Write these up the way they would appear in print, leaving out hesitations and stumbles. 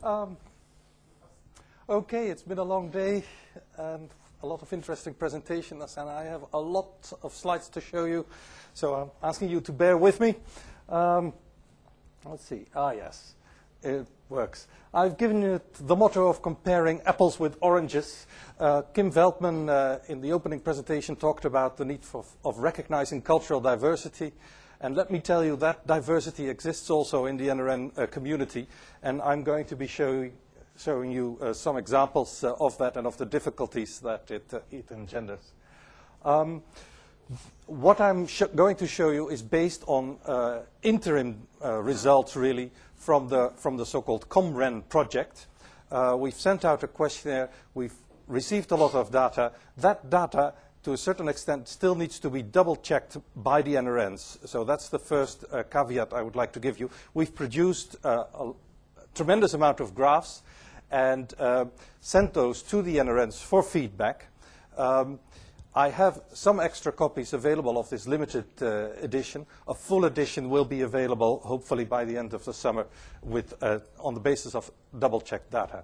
Um, okay, it's been a long day and a lot of interesting presentations, and I have a lot of slides to show you, so I'm asking you to bear with me. Let's see. Yes, it works. I've given you the motto of comparing apples with oranges. Kim Veldman, in the opening presentation, talked about the need of recognizing cultural diversity. And let me tell you that diversity exists also in the NRN community, and I'm going to be showing you some examples of that and of the difficulties that it engenders. What I'm going to show you is based on interim results, really, from the so-called ComRen project. We've sent out a questionnaire. We've received a lot of data. That data, to a certain extent, still needs to be double-checked by the NRNs. So that's the first caveat I would like to give you. We've produced a tremendous amount of graphs and sent those to the NRNs for feedback. I have some extra copies available of this limited edition. A full edition will be available, hopefully, by the end of the summer with, on the basis of double-checked data.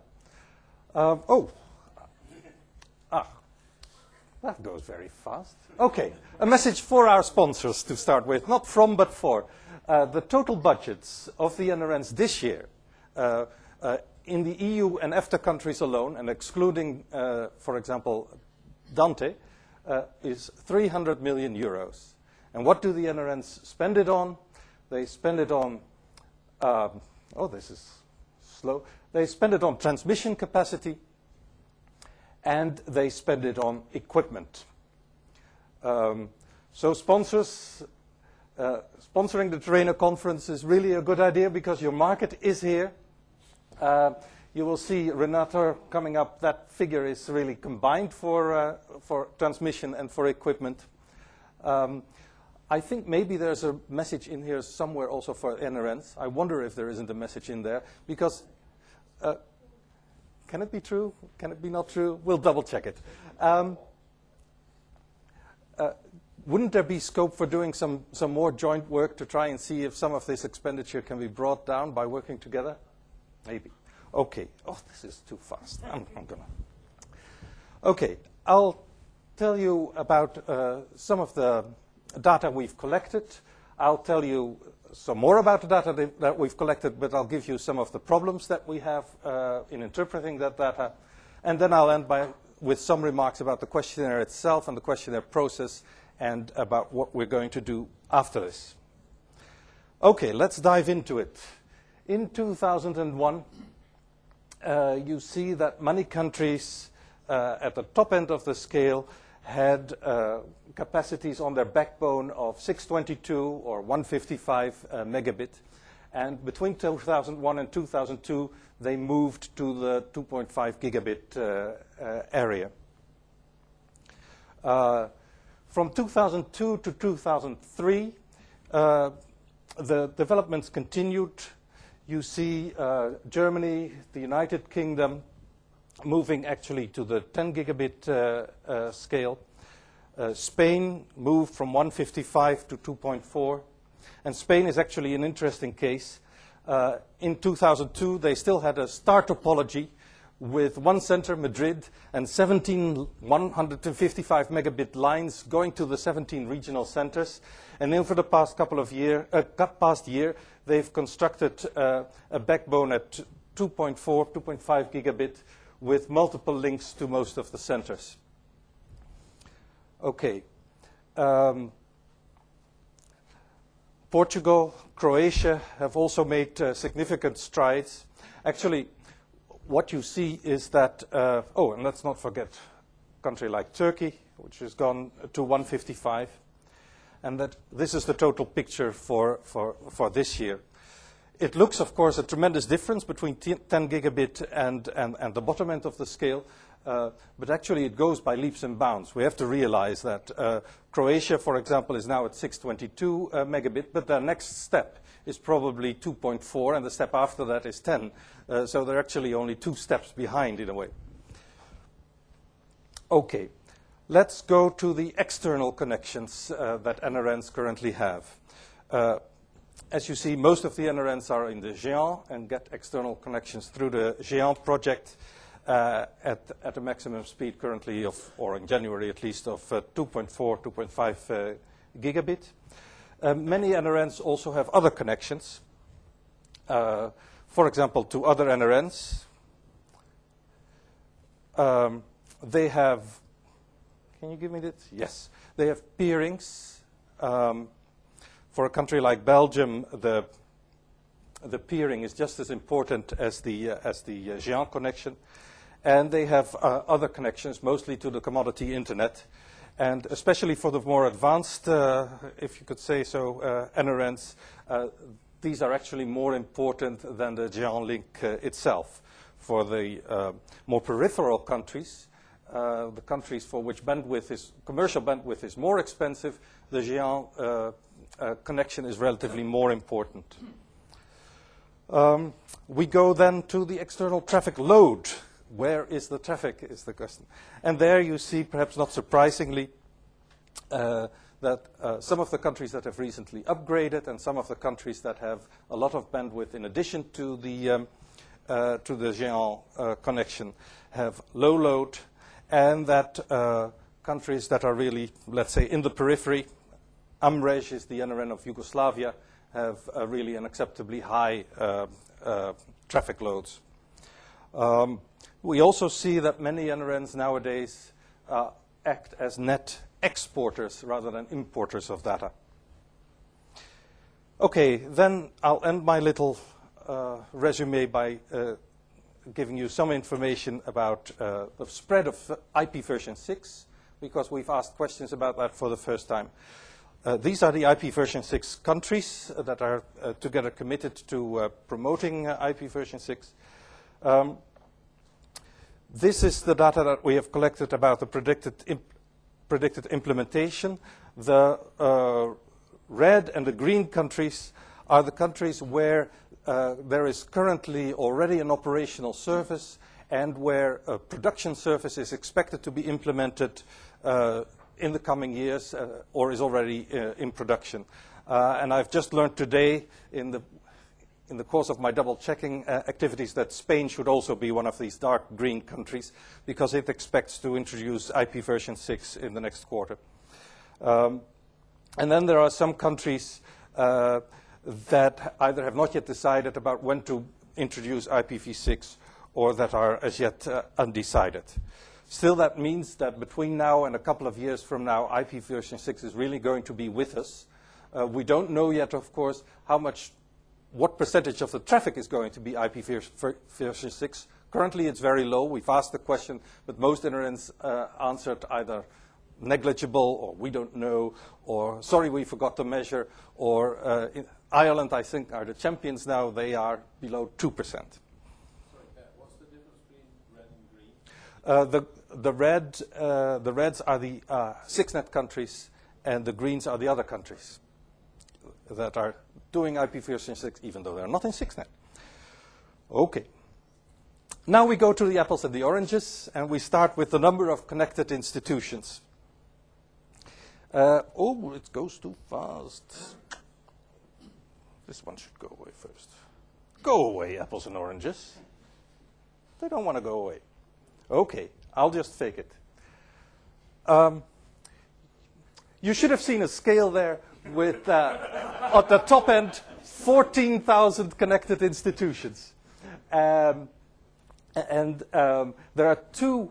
That goes very fast. Okay, a message for our sponsors to start with, not from but for. The total budgets of the NRNs this year in the EU and EFTA countries alone, and excluding, for example, Dante, is 300 million euros. And what do the NRNs spend it on? They spend it on, this is slow. They spend it on transmission capacity, and they spend it on equipment. So sponsors, sponsoring the TERENA conference is really a good idea because your market is here. You will see Renata coming up. That figure is really combined for transmission and for equipment. I think maybe there's a message in here somewhere also for NRNs. I wonder if there isn't a message in there because can it be true? Can it be not true? We'll double check it. Wouldn't there be scope for doing some more joint work to try and see if some of this expenditure can be brought down by working together? Maybe. Okay. Oh, this is too fast. I'm gonna. Okay. I'll tell you about some of the data we've collected. I'll tell you some more about the data that we've collected, but I'll give you some of the problems that we have in interpreting that data. And then I'll end with some remarks about the questionnaire itself and the questionnaire process and about what we're going to do after this. Okay, let's dive into it. In 2001, you see that many countries at the top end of the scale had capacities on their backbone of 622 or 155 megabit. And between 2001 and 2002, they moved to the 2.5 gigabit area. From 2002 to 2003, the developments continued. You see Germany, the United Kingdom, moving actually to the 10 gigabit scale. Spain moved from 155 to 2.4. And Spain is actually an interesting case. In 2002, they still had a star topology with one center, Madrid, and 17 155 megabit lines going to the 17 regional centers. And then for the past past year, they've constructed a backbone at 2.4, 2.5 gigabit with multiple links to most of the centers. Okay. Portugal, Croatia have also made significant strides. Actually, what you see is that, and let's not forget a country like Turkey, which has gone to 155, and that this is the total picture for this year. It looks, of course, a tremendous difference between 10 gigabit and the bottom end of the scale, but actually it goes by leaps and bounds. We have to realize that Croatia, for example, is now at 622 megabit, but their next step is probably 2.4, and the step after that is 10. So they're actually only 2 steps behind, in a way. Okay, let's go to the external connections that NRNs currently have. As you see, most of the NRNs are in the Géant and get external connections through the Géant project at a maximum speed currently of, or in January at least, of 2.4, 2.5 gigabit. Many NRNs also have other connections. For example, to other NRNs. They have, can you give me this? Yes. They have peerings. For a country like Belgium, the peering is just as important as the Géant connection. And they have other connections, mostly to the commodity internet. And especially for the more advanced, if you could say so, NRNs, these are actually more important than the Géant link itself. For the more peripheral countries, the countries for which commercial bandwidth is more expensive, the Géant connection is relatively more important. We go then to the external traffic load. Where is the traffic, is the question. And there you see, perhaps not surprisingly, that some of the countries that have recently upgraded and some of the countries that have a lot of bandwidth in addition to the Géant connection have low load, and that countries that are really, let's say, in the periphery, Amrej is the NRN of Yugoslavia, have really unacceptably high traffic loads. We also see that many NRNs nowadays act as net exporters rather than importers of data. Okay, then I'll end my little resume by giving you some information about the spread of IP version 6, because we've asked questions about that for the first time. These are the IP version 6 countries that are together committed to promoting IP version 6. This is the data that we have collected about the predicted implementation. The red and the green countries are the countries where there is currently already an operational service and where a production service is expected to be implemented in the coming years or is already in production. And I've just learned today in the course of my double-checking activities that Spain should also be one of these dark green countries because it expects to introduce IP version 6 in the next quarter. And then there are some countries that either have not yet decided about when to introduce IPv6 or that are as yet undecided. Still, that means that between now and a couple of years from now, IP version 6 is really going to be with us. We don't know yet, of course, what percentage of the traffic is going to be IP version 6. Currently, it's very low. We've asked the question, but most NRNs answered either negligible, or we don't know, or sorry, we forgot to measure, or in Ireland, I think, are the champions now. They are below 2%. Sorry, what's the difference between red and green? The reds are the 6net countries, and the greens are the other countries that are doing IP version 6, even though they're not in 6net. Okay. Now we go to the apples and the oranges, and we start with the number of connected institutions. Oh, it goes too fast. This one should go away first. Go away, apples and oranges. They don't want to go away. Okay, I'll just fake it. You should have seen a scale there with, at the top end, 14,000 connected institutions. There are two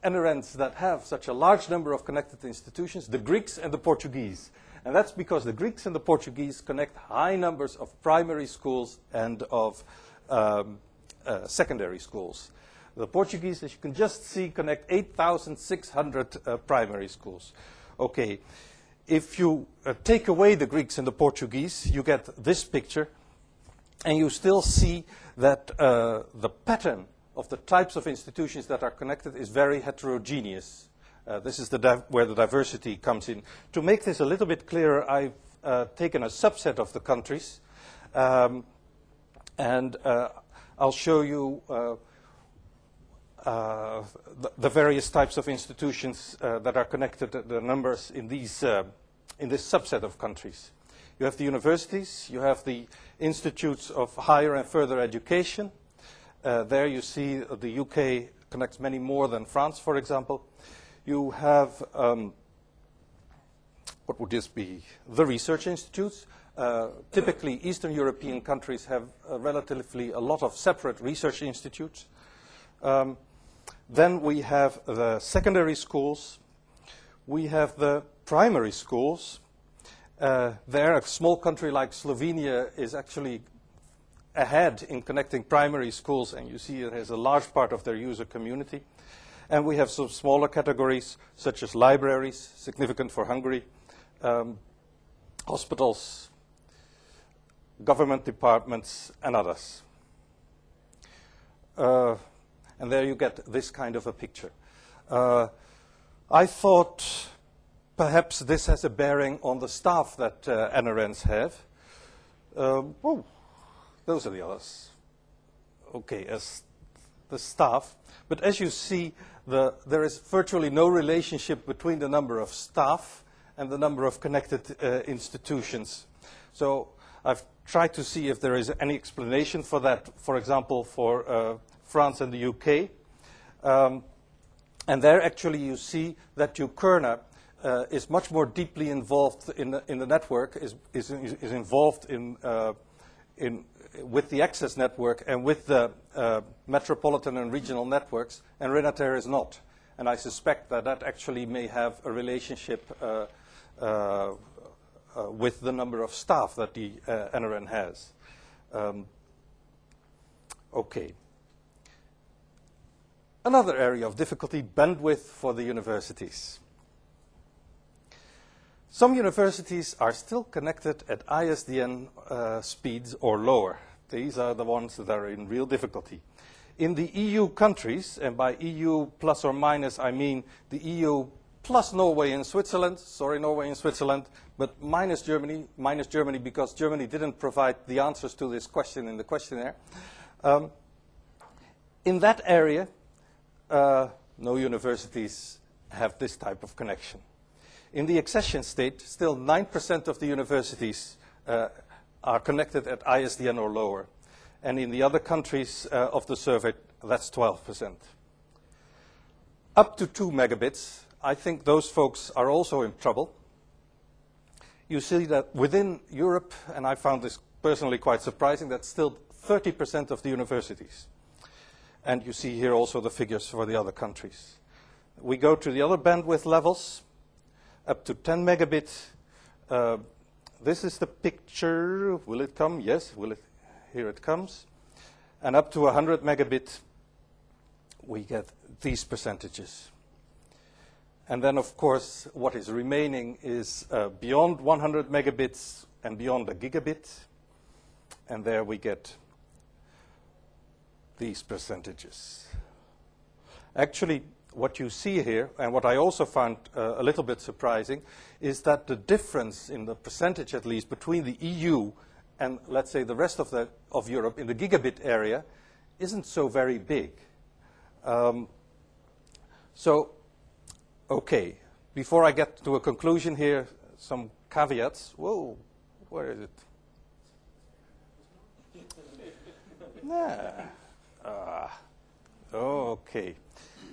NRNs that have such a large number of connected institutions, the Greeks and the Portuguese. And that's because the Greeks and the Portuguese connect high numbers of primary schools and of secondary schools. The Portuguese, as you can just see, connect 8,600 primary schools. Okay, if you take away the Greeks and the Portuguese, you get this picture, and you still see that the pattern of the types of institutions that are connected is very heterogeneous. This is where the diversity comes in. To make this a little bit clearer, I've taken a subset of the countries, and I'll show you the various types of institutions that are connected, the numbers in this subset of countries. You have the universities, you have the institutes of higher and further education. There you see the UK connects many more than France, for example. You have, what would this be? The research institutes. Typically, Eastern European countries have relatively a lot of separate research institutes. Then we have the secondary schools. We have the primary schools. There, a small country like Slovenia is actually ahead in connecting primary schools, and you see it has a large part of their user community. And we have some smaller categories, such as libraries, significant for Hungary, hospitals, government departments, and others. And there you get this kind of a picture. I thought perhaps this has a bearing on the staff that NRNs have. Oh, those are the others. Okay, as the staff. But as you see, there is virtually no relationship between the number of staff and the number of connected institutions. So I've tried to see if there is any explanation for that, for example, for France and the UK. And there actually you see that TERENA is much more deeply involved in the network, is involved with the access network and with the metropolitan and regional networks, and RENATER is not. And I suspect that that actually may have a relationship with the number of staff that the NRN has. Okay. Another area of difficulty, bandwidth for the universities. Some universities are still connected at ISDN speeds or lower. These are the ones that are in real difficulty. In the EU countries, and by EU plus or minus, I mean the EU plus Norway and Switzerland, sorry, Norway and Switzerland, but minus Germany because Germany didn't provide the answers to this question in the questionnaire. In that area, no universities have this type of connection. In the accession state, still 9% of the universities are connected at ISDN or lower. And in the other countries of the survey, that's 12%. Up to 2 megabits, I think those folks are also in trouble. You see that within Europe, and I found this personally quite surprising, that's still 30% of the universities. And you see here also the figures for the other countries. We go to the other bandwidth levels, up to 10 megabit. This is the picture. Will it come? Yes. Will it? Here it comes. And up to 100 megabit, we get these percentages. And then, of course, what is remaining is beyond 100 megabits and beyond a gigabit. And there we get these percentages. Actually, what you see here, and what I also found a little bit surprising, is that the difference in the percentage, at least, between the EU and, let's say, the rest of Europe in the gigabit area isn't so very big. Okay, before I get to a conclusion here, some caveats. Whoa, where is it? Okay.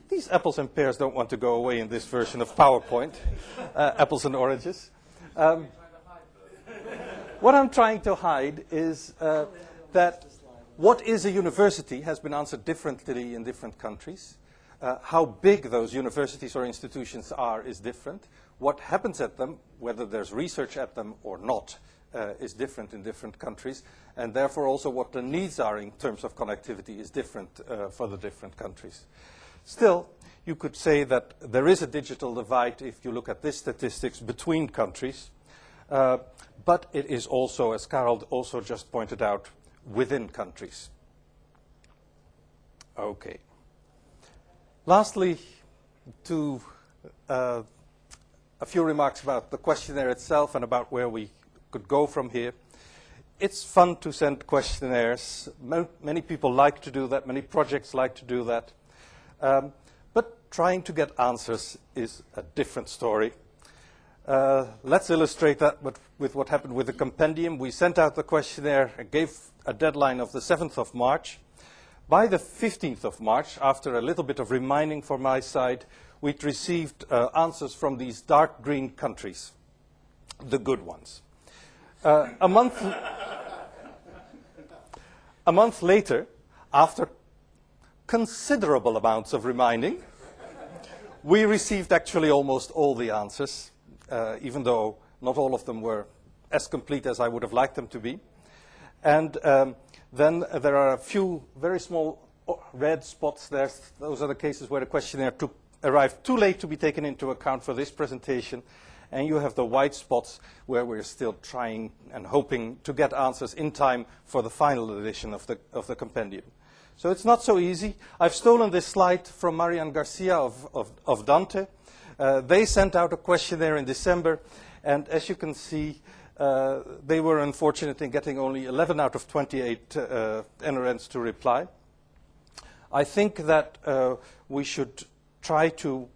These apples and pears don't want to go away in this version of PowerPoint. Apples and oranges. What I'm trying to hide is that what is a university has been answered differently in different countries. How big those universities or institutions are is different. What happens at them, whether there's research at them or not, is different in different countries. And therefore also what the needs are in terms of connectivity is different for the different countries. Still, you could say that there is a digital divide if you look at these statistics between countries. But it is also, as Karel also just pointed out, within countries. Okay. Lastly, a few remarks about the questionnaire itself and about where we could go from here. It's fun to send questionnaires. Many people like to do that. Many projects like to do that. But trying to get answers is a different story. Let's illustrate that with what happened with the compendium. We sent out the questionnaire and gave a deadline of the 7th of March. By the 15th of March, after a little bit of reminding from my side, we'd received answers from these dark green countries, the good ones. A month later, after considerable amounts of reminding, we received actually almost all the answers, even though not all of them were as complete as I would have liked them to be. And then there are a few very small red spots there. Those are the cases where the questionnaire arrived too late to be taken into account for this presentation. And you have the white spots where we're still trying and hoping to get answers in time for the final edition of the compendium. So it's not so easy. I've stolen this slide from Marian Garcia of Dante. They sent out a questionnaire in December, and as you can see, they were unfortunate in getting only 11 out of 28 NRNs to reply. I think that we should try to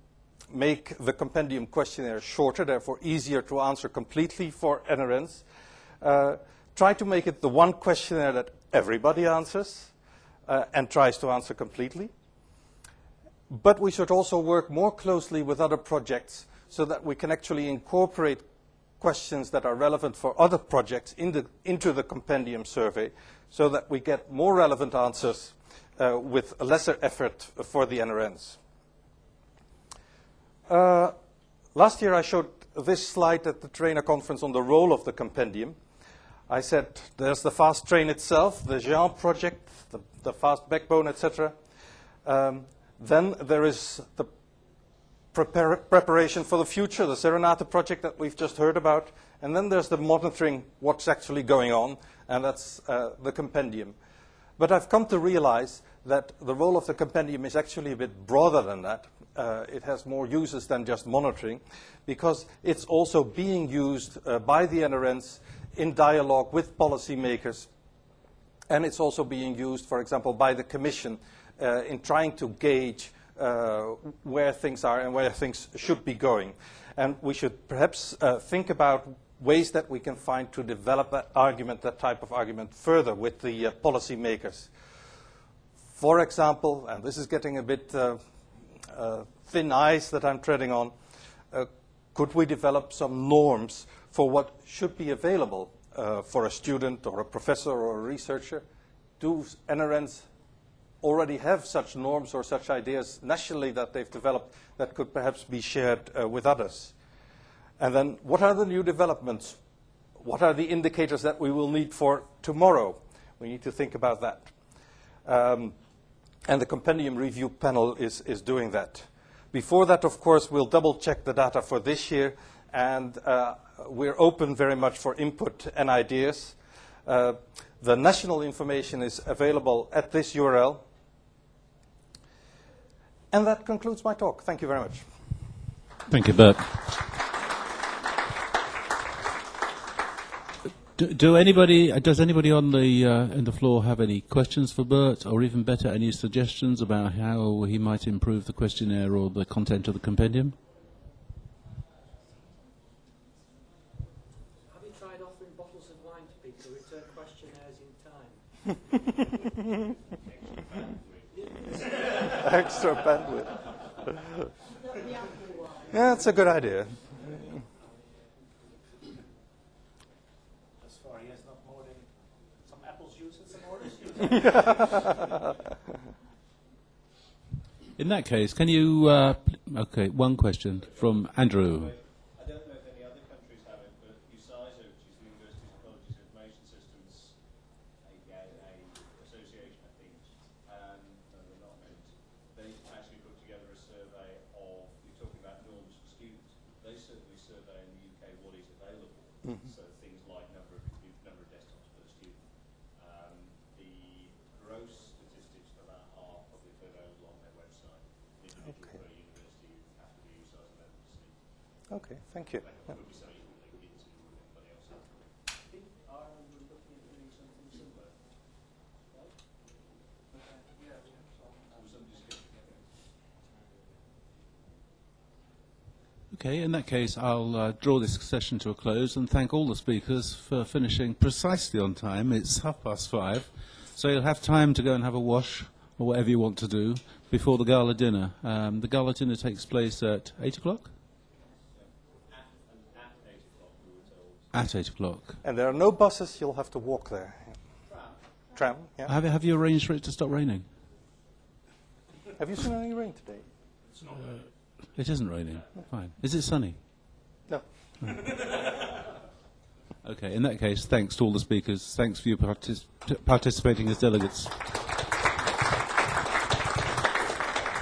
make the compendium questionnaire shorter, therefore easier to answer completely for NRNs. Try to make it the one questionnaire that everybody answers and tries to answer completely. But we should also work more closely with other projects so that we can actually incorporate questions that are relevant for other projects into the compendium survey so that we get more relevant answers with a lesser effort for the NRNs. Last year I showed this slide at the TERENA conference on the role of the compendium. I said there's the fast train itself, the Jean project, the fast backbone, etc. Then there is the preparation for the future, the Serenata project that we've just heard about. And then there's the monitoring what's actually going on, and that's the compendium. But I've come to realize that the role of the compendium is actually a bit broader than that. It has more uses than just monitoring, because it's also being used by the NRNs in dialogue with policymakers. And it's also being used, for example, by the Commission in trying to gauge where things are and where things should be going. And we should perhaps think about ways that we can find to develop that argument, that type of argument, further with the policymakers. For example, and this is getting a bit thin ice that I'm treading on, could we develop some norms for what should be available for a student or a professor or a researcher? Do NRNs already have such norms or such ideas nationally that they've developed that could perhaps be shared with others? And then what are the new developments? What are the indicators that we will need for tomorrow? We need to think about that. And the Compendium Review Panel is doing that. Before that, of course, we'll double-check the data for this year, and we're open very much for input and ideas. The national information is available at this URL. And that concludes my talk. Thank you very much. Thank you, Bert. Does anybody on the floor have any questions for Bert, or even better, any suggestions about how he might improve the questionnaire or the content of the compendium? Have you tried offering bottles of wine to people who return questionnaires in time? Extra bandwidth. Yeah, that's a good idea. As far as not more than some apples juice and some orange juice. In that case, can you... okay, one question from Andrew. I don't know if any other countries have it, but USISO, which is the Universities and Colleges Information Systems, a association, I think, and they're not named, they actually put together a survey of, you're talking about norms for students, they certainly survey in the UK what is available, so things like number of desktops per student. The gross statistics for that are publicly available on their website. Individual per university, you have to be USISO member to see. Okay, thank you. That would be something you could link into with anybody else. I think Ireland was looking at doing something similar. Right? Okay. Yeah, we have some. Some discussion. Okay, in that case, I'll draw this session to a close and thank all the speakers for finishing precisely on time. It's 5:30, so you'll have time to go and have a wash or whatever you want to do before the gala dinner. The gala dinner takes place at 8 o'clock? At 8 o'clock. And there are no buses, you'll have to walk there. Tram, yeah. Have you arranged for it to stop raining? Have you seen any rain today? It isn't raining. Fine. Is it sunny? No. Okay, in that case, thanks to all the speakers. Thanks for you participating as delegates.